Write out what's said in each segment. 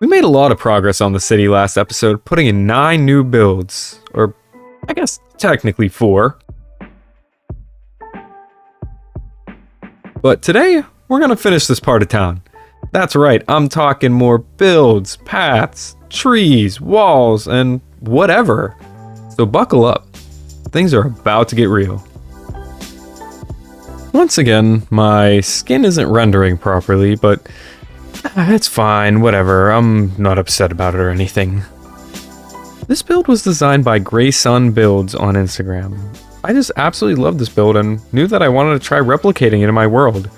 We made a lot of progress on the city last episode, putting in 9 new builds. Or, I guess, technically 4. But today, we're gonna finish this part of town. That's right, I'm talking more builds, paths, trees, walls, and whatever. So buckle up. Things are about to get real. Once again, my skin isn't rendering properly, but it's fine, whatever. I'm not upset about it or anything. This build was designed by GraySun Builds on Instagram. I just absolutely loved this build and knew that I wanted to try replicating it in my world.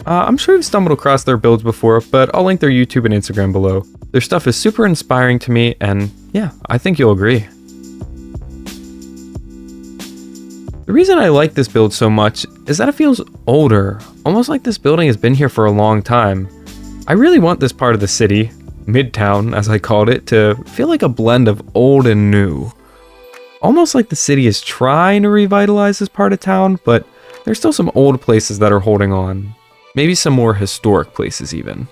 I'm sure you've stumbled across their builds before, but I'll link their YouTube and Instagram below. Their stuff is super inspiring to me, and yeah, I think you'll agree. The reason I like this build so much is that it feels older, almost like this building has been here for a long time. I really want this part of the city, Midtown as I called it, to feel like a blend of old and new. Almost like the city is trying to revitalize this part of town, but there's still some old places that are holding on. Maybe some more historic places even.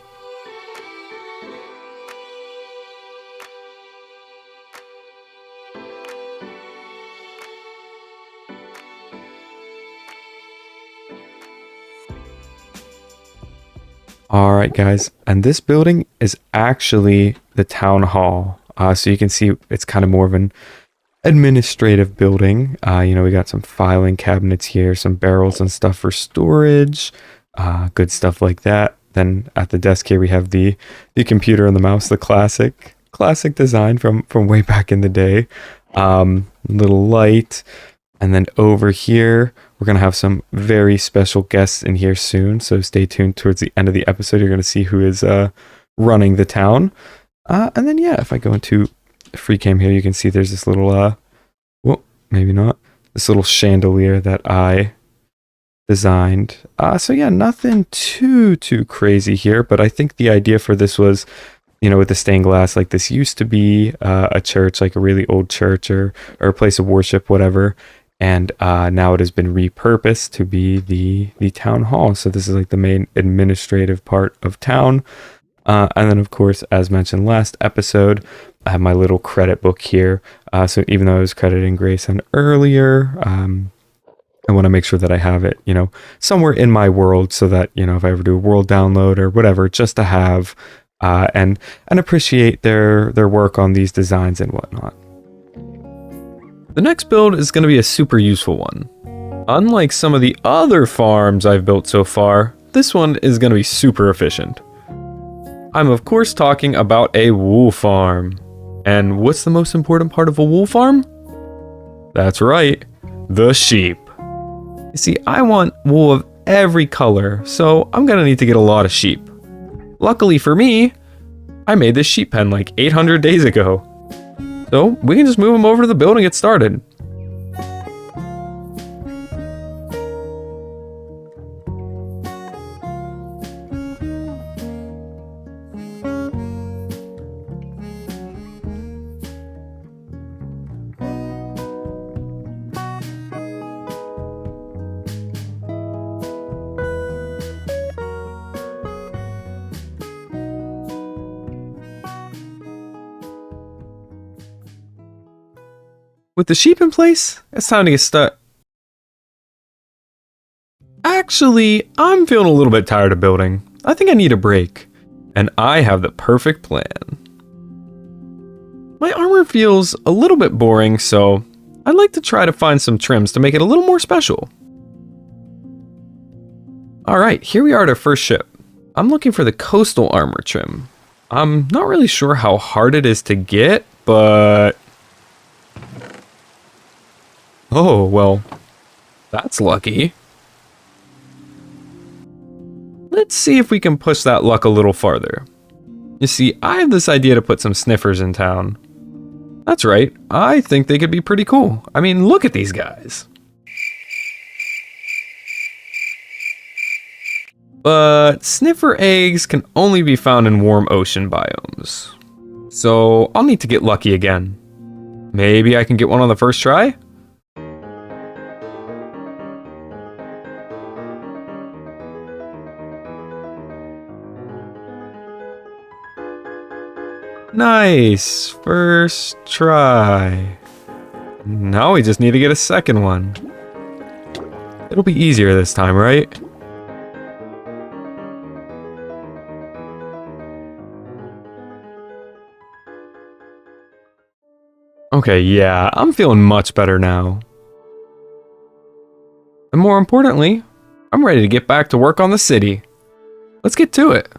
Alright guys, and this building is actually the town hall. So you can see it's kind of more of an administrative building. We got some filing cabinets here, some barrels and stuff for storage, good stuff like that. Then at the desk here we have the computer and the mouse, the classic design from way back in the day. Little light. And then over here, we're going to have some very special guests in here soon. So stay tuned towards the end of the episode. You're going to see who is running the town. And then, yeah, if I go into free cam here, you can see there's this little, well, maybe not. This little chandelier that I designed. So yeah, nothing too crazy here. But I think the idea for this was, with the stained glass, like this used to be a church, like a really old church or a place of worship, whatever. And now it has been repurposed to be the town hall. So this is like the main administrative part of town. And then, of course, as mentioned last episode, I have my little credit book here. So even though I was crediting GraySun earlier, I want to make sure that I have it, somewhere in my world so that, if I ever do a world download or whatever, just to have and appreciate their work on these designs and whatnot. The next build is going to be a super useful one. Unlike some of the other farms I've built so far, this one is going to be super efficient. I'm of course talking about a wool farm. And what's the most important part of a wool farm? That's right, the sheep. You see, I want wool of every color, so I'm going to need to get a lot of sheep. Luckily for me, I made this sheep pen like 800 days ago. So we can just move them over to the building and get started. With the sheep in place, it's time to get started. Actually, I'm feeling a little bit tired of building. I think I need a break. And I have the perfect plan. My armor feels a little bit boring, so I'd like to try to find some trims to make it a little more special. Alright, here we are at our first ship. I'm looking for the coastal armor trim. I'm not really sure how hard it is to get, but... Oh, well, that's lucky. Let's see if we can push that luck a little farther. You see, I have this idea to put some sniffers in town. That's right, I think they could be pretty cool. I mean, look at these guys. But sniffer eggs can only be found in warm ocean biomes. So I'll need to get lucky again. Maybe I can get one on the first try? Nice! First try. Now we just need to get a second one. It'll be easier this time, right? Okay, yeah, I'm feeling much better now. And more importantly, I'm ready to get back to work on the city. Let's get to it.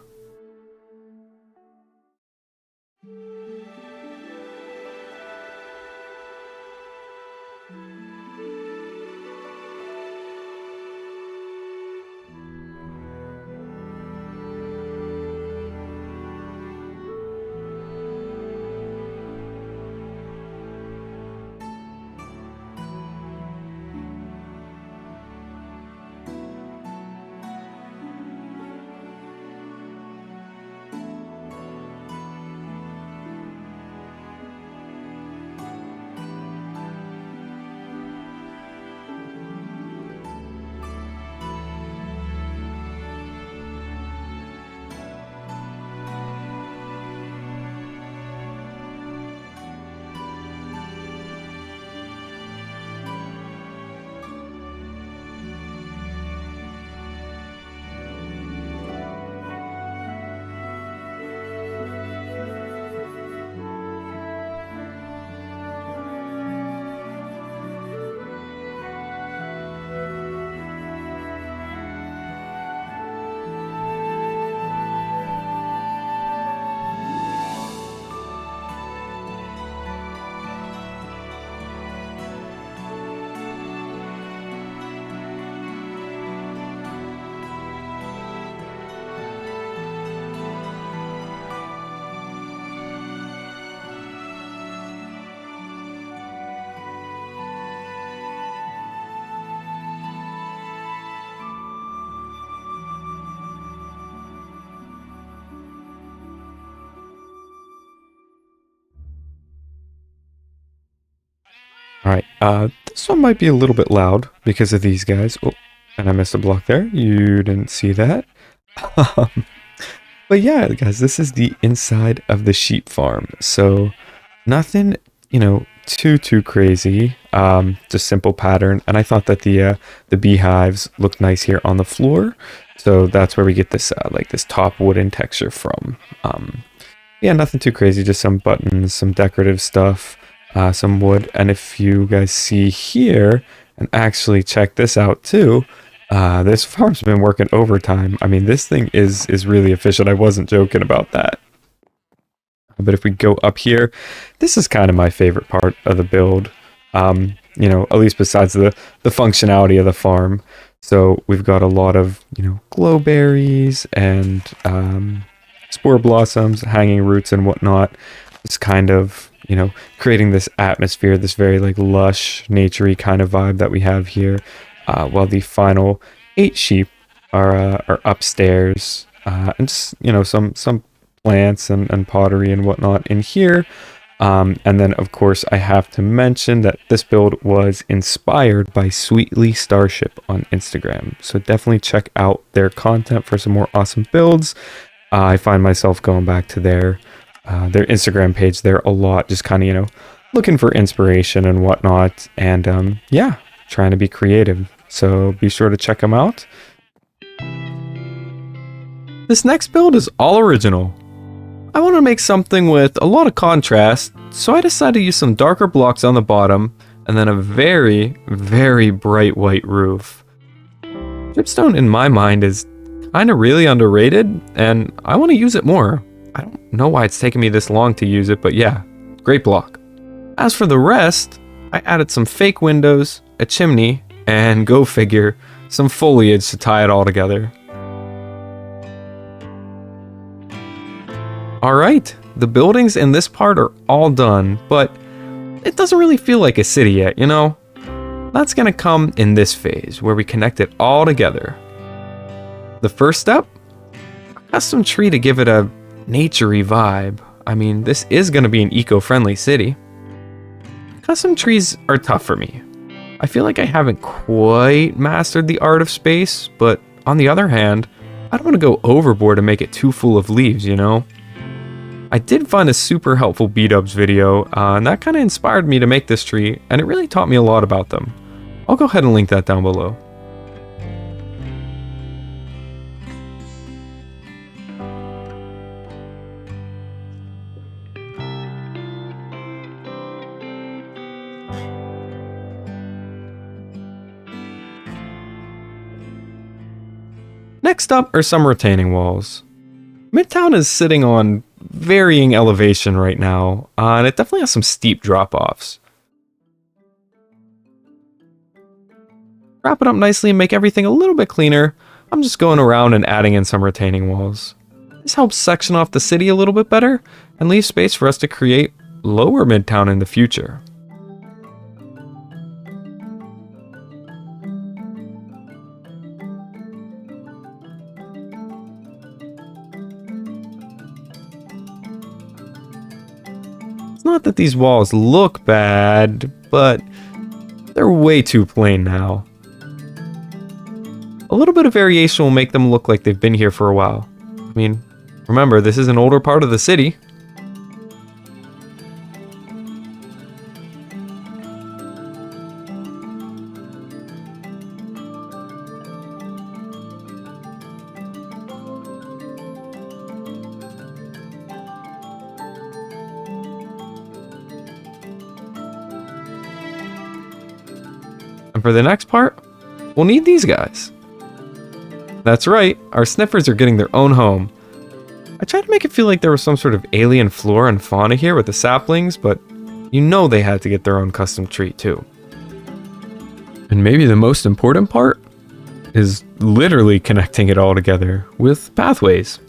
Alright, this one might be a little bit loud because of these guys. Oh, and I missed a block there. You didn't see that. But yeah, guys, this is the inside of the sheep farm. So nothing, too crazy. Just simple pattern. And I thought that the beehives looked nice here on the floor. So that's where we get this this top wooden texture from. Yeah, nothing too crazy. Just some buttons, some decorative stuff. Some wood, and if you guys see here, and actually check this out too, this farm's been working overtime. I mean, this thing is really efficient. I wasn't joking about that. But if we go up here, this is kind of my favorite part of the build. At least besides the functionality of the farm. So we've got a lot of, glowberries and spore blossoms, hanging roots and whatnot. It's kind of creating this atmosphere, this very lush, naturey kind of vibe that we have here. While the final 8 sheep are upstairs, and just some plants and pottery and whatnot in here. And then of course I have to mention that this build was inspired by SweetlyStarship on Instagram. So definitely check out their content for some more awesome builds. I find myself going back to their Instagram page there a lot, just kind of, looking for inspiration and whatnot, and yeah, trying to be creative. So be sure to check them out. This next build is all original. I want to make something with a lot of contrast, so I decided to use some darker blocks on the bottom, and then a very, very bright white roof. Dripstone in my mind is kind of really underrated, and I want to use it more. I don't know why it's taken me this long to use it, but yeah, great block. As for the rest, I added some fake windows, a chimney, and go figure, some foliage to tie it all together. Alright, the buildings in this part are all done, but it doesn't really feel like a city yet, That's gonna come in this phase, where we connect it all together. The first step? A custom tree to give it a naturey vibe. I mean, this is going to be an eco-friendly city. Custom trees are tough for me. I feel like I haven't quite mastered the art of space, but on the other hand, I don't want to go overboard and make it too full of leaves, I I did find a super helpful BDub's video, and that kind of inspired me to make this tree, and it really taught me a lot about them. I'll go ahead and link that down below. Next up are some retaining walls. Midtown is sitting on varying elevation right now, and it definitely has some steep drop-offs. Wrap it up nicely and make everything a little bit cleaner. I'm just going around and adding in some retaining walls. This helps section off the city a little bit better and leave space for us to create lower Midtown in the future. It's not that these walls look bad, but they're way too plain now. A little bit of variation will make them look like they've been here for a while. I mean, remember, this is an older part of the city. And for the next part, we'll need these guys. That's right, our sniffers are getting their own home. I tried to make it feel like there was some sort of alien flora and fauna here with the saplings, but you know they had to get their own custom tree too. And maybe the most important part is literally connecting it all together with pathways.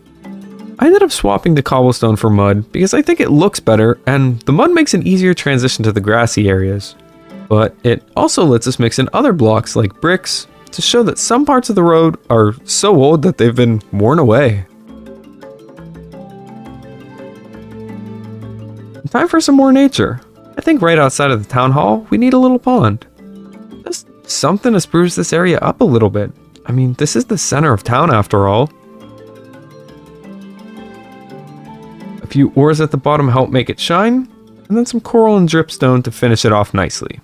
I ended up swapping the cobblestone for mud because I think it looks better and the mud makes an easier transition to the grassy areas. But it also lets us mix in other blocks like bricks to show that some parts of the road are so old that they've been worn away. Time for some more nature. I think right outside of the town hall, we need a little pond. Just something to spruce this area up a little bit. I mean, this is the center of town after all. A few oars at the bottom help make it shine, and then some coral and dripstone to finish it off nicely.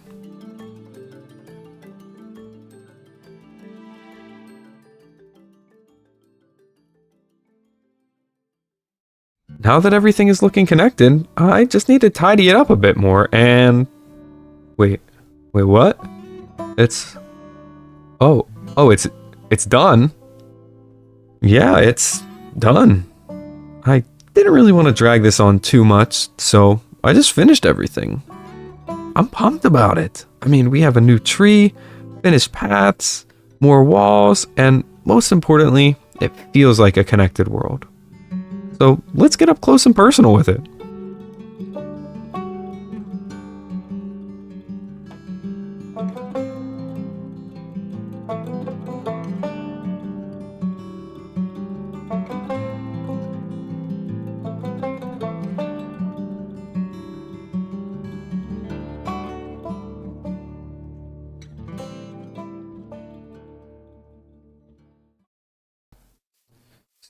Now that everything is looking connected, I just need to tidy it up a bit more and... Wait, what? It's done. Yeah, it's done. I didn't really want to drag this on too much, so I just finished everything. I'm pumped about it. I mean, we have a new tree, finished paths, more walls, and most importantly, it feels like a connected world. So let's get up close and personal with it.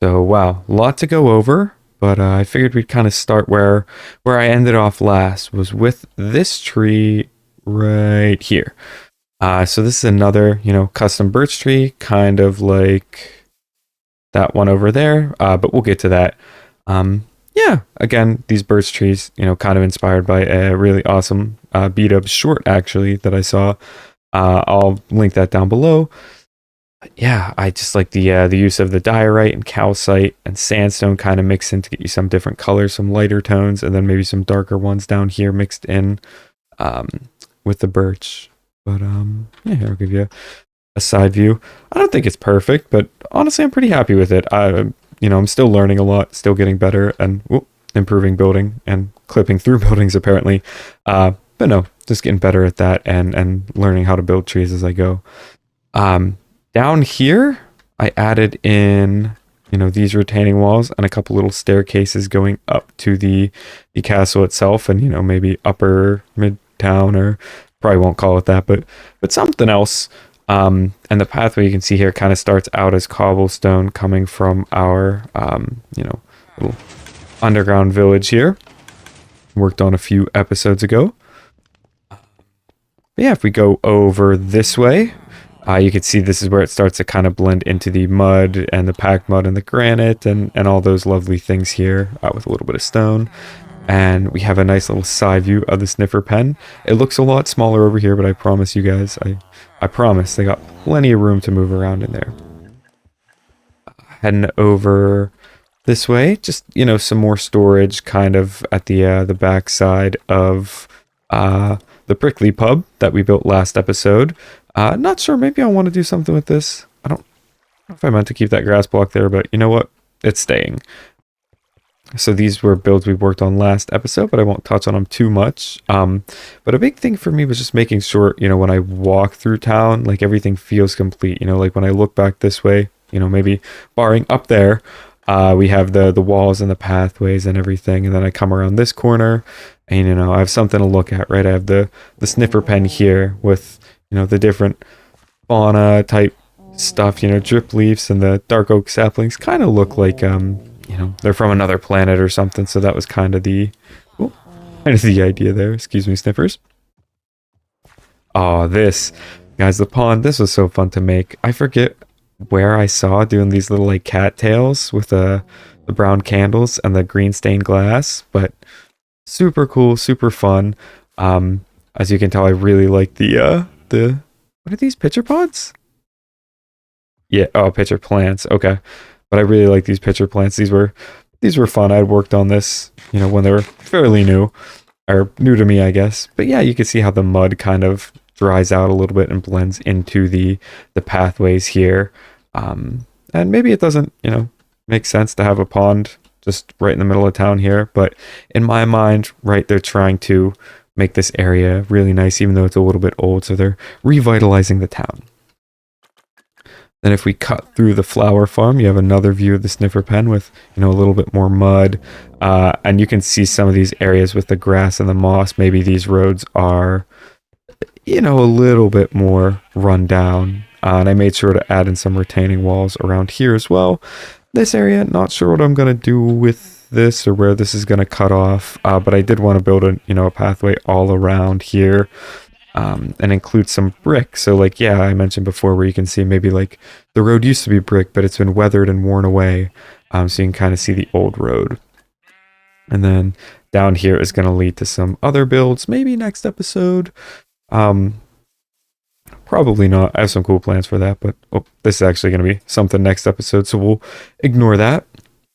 So wow, a lot to go over, but I figured we'd kind of start where I ended off last, was with this tree right here. So this is another, custom birch tree, kind of like that one over there, but we'll get to that. Yeah, again, these birch trees, kind of inspired by a really awesome BDub short, actually, that I saw. I'll link that down below. Yeah, I just like the use of the diorite and calcite and sandstone kind of mixed in to get you some different colors, some lighter tones, and then maybe some darker ones down here mixed in with the birch. But yeah, here I'll give you a side view. I don't think it's perfect, but honestly, I'm pretty happy with it. I'm still learning a lot, still getting better, and improving building and clipping through buildings apparently. But no, just getting better at that and learning how to build trees as I go. Down here, I added in, these retaining walls and a couple little staircases going up to the castle itself, and, maybe upper Midtown, or probably won't call it that, but something else. And the pathway you can see here kind of starts out as cobblestone coming from our, little underground village here. Worked on a few episodes ago. But yeah, if we go over this way, you can see this is where it starts to kind of blend into the mud and the packed mud and the granite and all those lovely things here with a little bit of stone. And we have a nice little side view of the sniffer pen. It looks a lot smaller over here, but I promise you guys, I promise they got plenty of room to move around in there. Heading over this way, just, you know, some more storage kind of at the back side of the Prickly Pub that we built last episode. Not sure, maybe I want to do something with this. I don't know if I meant to keep that grass block there, but you know what? It's staying. So these were builds we worked on last episode, but I won't touch on them too much. But a big thing for me was just making sure, you know, when I walk through town, like everything feels complete. You know, like when I look back this way, you know, maybe barring up there, we have the walls and the pathways and everything. And then I come around this corner and, you know, I have something to look at, right? I have the sniffer pen here with, you know, the different fauna type stuff, you know, drip leaves and the dark oak saplings kind of look like, you know, they're from another planet or something. So that was kind of the idea there. Excuse me, sniffers. Oh, this, guys, the pond. This was so fun to make. I forget where I saw doing these little like cattails with the brown candles and the green stained glass, but super cool, super fun. As you can tell, I really like the what are these, pitcher pods? Yeah, oh, pitcher plants. Okay. But I really like these pitcher plants. These were fun. I had worked on this, you know, when they were fairly new, or new to me, I guess. But yeah, you can see how the mud kind of dries out a little bit and blends into the pathways here. And maybe it doesn't, you know, make sense to have a pond just right in the middle of town here. But in my mind, right, they're trying to make this area really nice, even though it's a little bit old. So they're revitalizing the town. Then if we cut through the flower farm, you have another view of the sniffer pen with, you know, a little bit more mud. And you can see some of these areas with the grass and the moss. Maybe these roads are, you know, a little bit more run down. And I made sure to add in some retaining walls around here as well. This area, not sure what I'm going to do with this or where this is going to cut off. But I did want to build a pathway all around here. And include some brick. So like, yeah, I mentioned before where you can see maybe like the road used to be brick, but it's been weathered and worn away. So you can kind of see the old road. And then down here is going to lead to some other builds, maybe next episode. Probably not. I have some cool plans for that, but this is actually going to be something next episode. So we'll ignore that.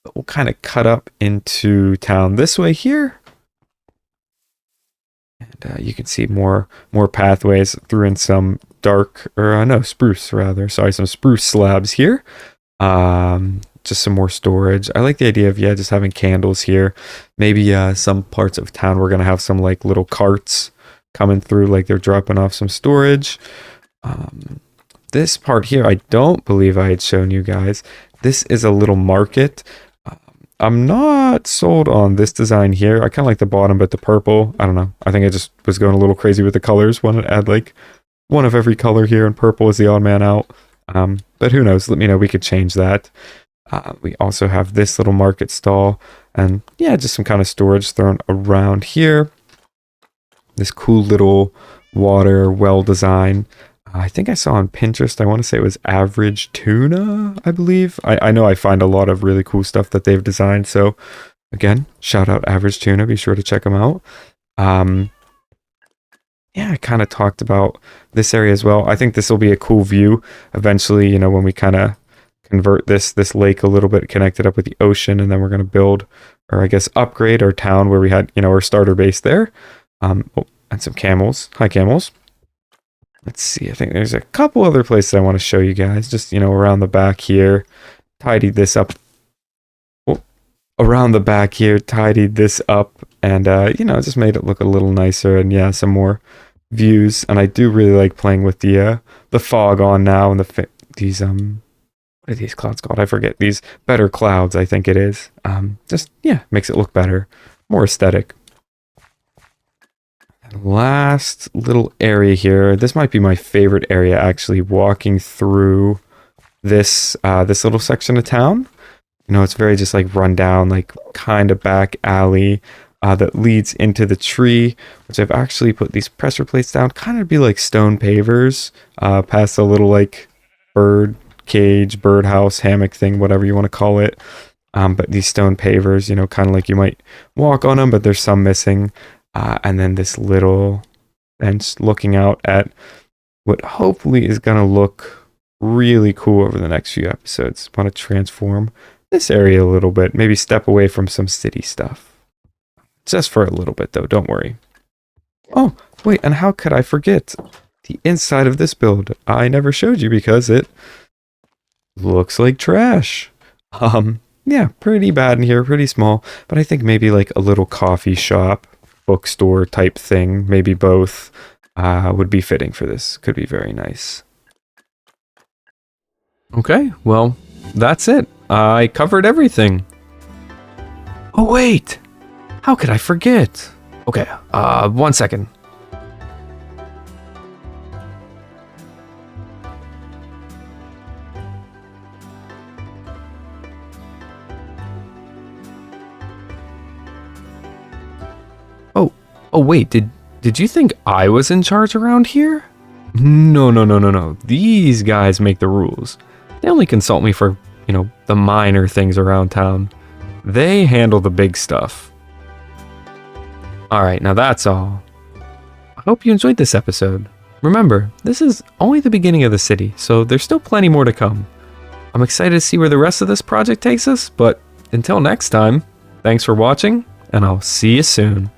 But we'll kind of cut up into town this way here. And you can see more pathways. Threw in some spruce rather. Sorry, some spruce slabs here. Just some more storage. I like the idea of, just having candles here. Maybe some parts of town we're going to have some like little carts coming through, like they're dropping off some storage. This part here, I don't believe I had shown you guys. This is a little market. I'm not sold on this design here. I kind of like the bottom, but the purple, I don't know. I think I just was going a little crazy with the colors. Wanted to add like one of every color here, and purple is the odd man out. But who knows? Let me know. We could change that. We also have this little market stall, and just some kind of storage thrown around here. This cool little water well design. I think I saw on Pinterest, I want to say it was Average Tuna, I believe. I know I find a lot of really cool stuff that they've designed. So again, shout out Average Tuna. Be sure to check them out. I kind of talked about this area as well. I think this will be a cool view eventually, when we kind of convert this lake a little bit, connect it up with the ocean, and then we're going to build, or I guess upgrade our town where we had, our starter base there. And some camels. Hi, camels. Let's see. I think there's a couple other places I want to show you guys. Just, around the back here. Tidied this up. Around the back here, tidied this up. And, just made it look a little nicer. And, some more views. And I do really like playing with the fog on now. And these, what are these clouds called? I forget. These better clouds, I think it is. Makes it look better. More aesthetic. Last little area here. This might be my favorite area, actually, walking through this little section of town. You know, it's very just like run down, like kind of back alley that leads into the tree, which I've actually put these pressure plates down, kind of be like stone pavers, past a little like bird cage, birdhouse, hammock thing, whatever you want to call it. But these stone pavers, you know, kind of like you might walk on them, but there's some missing. And then this little bench looking out at what hopefully is going to look really cool over the next few episodes. Want to transform this area a little bit, maybe step away from some city stuff. Just for a little bit though, don't worry. Oh, wait, and how could I forget? The inside of this build, I never showed you because it looks like trash. Yeah, pretty bad in here, pretty small, but I think maybe like a little coffee shop, bookstore type thing, maybe both, would be fitting for this. Could be very nice. Okay, well, that's it. I covered everything. Oh, wait! How could I forget? Okay, 1 second. Oh wait, did you think I was in charge around here? No. These guys make the rules. They only consult me for, you know, the minor things around town. They handle the big stuff. Alright, now that's all. I hope you enjoyed this episode. Remember, this is only the beginning of the city, so there's still plenty more to come. I'm excited to see where the rest of this project takes us, but until next time, thanks for watching, and I'll see you soon.